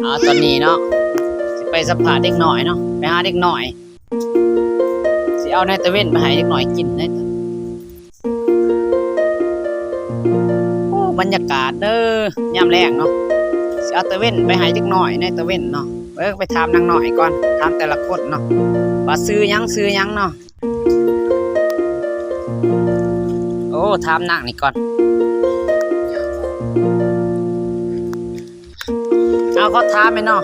ตอนนี้เนาะสิไปสัมภาษณ์เด็กหน่อยเนาะไปหาเด็กหน่อยสิเอาในตะเว้นไปให้เด็กหน่อยกินได้โอ้บรรยากาศเด้อยามแรงเนาะสิเอาตะเว้นไปให้เด็กหน่อยในตะเว้นเนาะไปถามนางหน่อยก่อนถามแต่ละคนเนาะว่าซื้อหยังเนาะโอ้ถามนางนี่ก่อนเอาเขาถามไหมเนาะ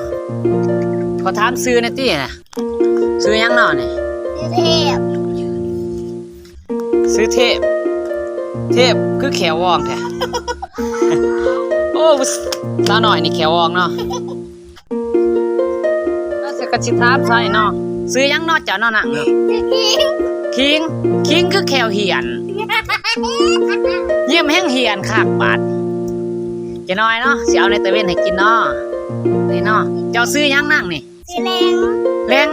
เขาถามซื้อในตี้นะซื้อยังเนาะนี่เทพซื้อเทพคือแขววองแท้ โอ้ตาหน่อยนี่แขววองเนาะแล้วเสกชิถามใส่เนาะซื้อยังเนาะเจ้าเนาะน่ะคิงคือแขวเหียนเยี่ยมแห้งเหียนคักบาดจะน้อยเนาะสิเอาในตะเวนให้กินเนาะนี่เนาะเจ้าซื้อยังนั่งนี่สีแรง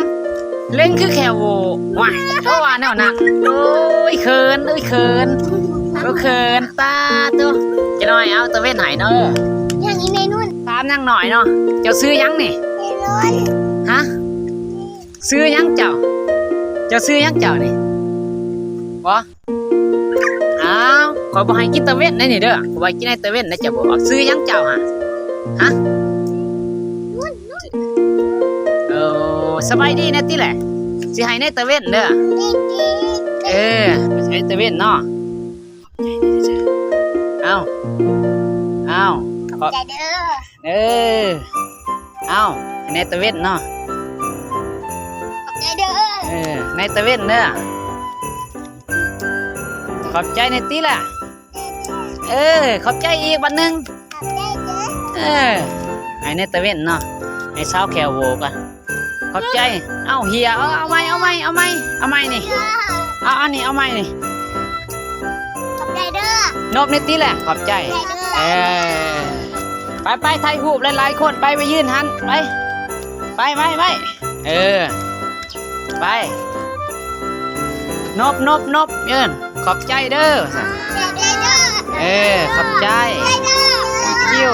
เล่งคือแควโวว้ายเพราะว่าแนวหนักโอ้ยเขินตาตัวจะน้อยเอาตะเวนไหนเนาะอย่างนี้ในนู่นถามยังหน่อยเนาะเจ้าซื้อยังนี่ในนู่นฮะซื้อยังเจ้าซื้อยังเจ้านี่บ่อ้าวขอบอกให้กินตะเวนได้นี่เด้อขอบอกกินในตะเวนได้จะบอกซื้อยังเจ้าฮะสบายดีนะติแหละสิให้ในตะเวนเด้อไม่ใช่ตะเวนเนาะเอาขอบใจเด้อเอาในตะเวนเนาะขอบใจเด้อในตะเวนเด้อขอบใจในติแหละขอบใจอีกวันหนึ่งขอบใจเด้อให้ในตะเวนเนาะให้สาวแควโวกันขอบใจเฮียเอาไหมนี่อันนี้เอาไหมนี่ขอบใจเด้อนบในตีแหละขอบใจไปถ่ายรูปหลายๆคนไปยืนหันไปไปนบยืนขอบใจเด้อขอบใจเด้อขอบใจคิว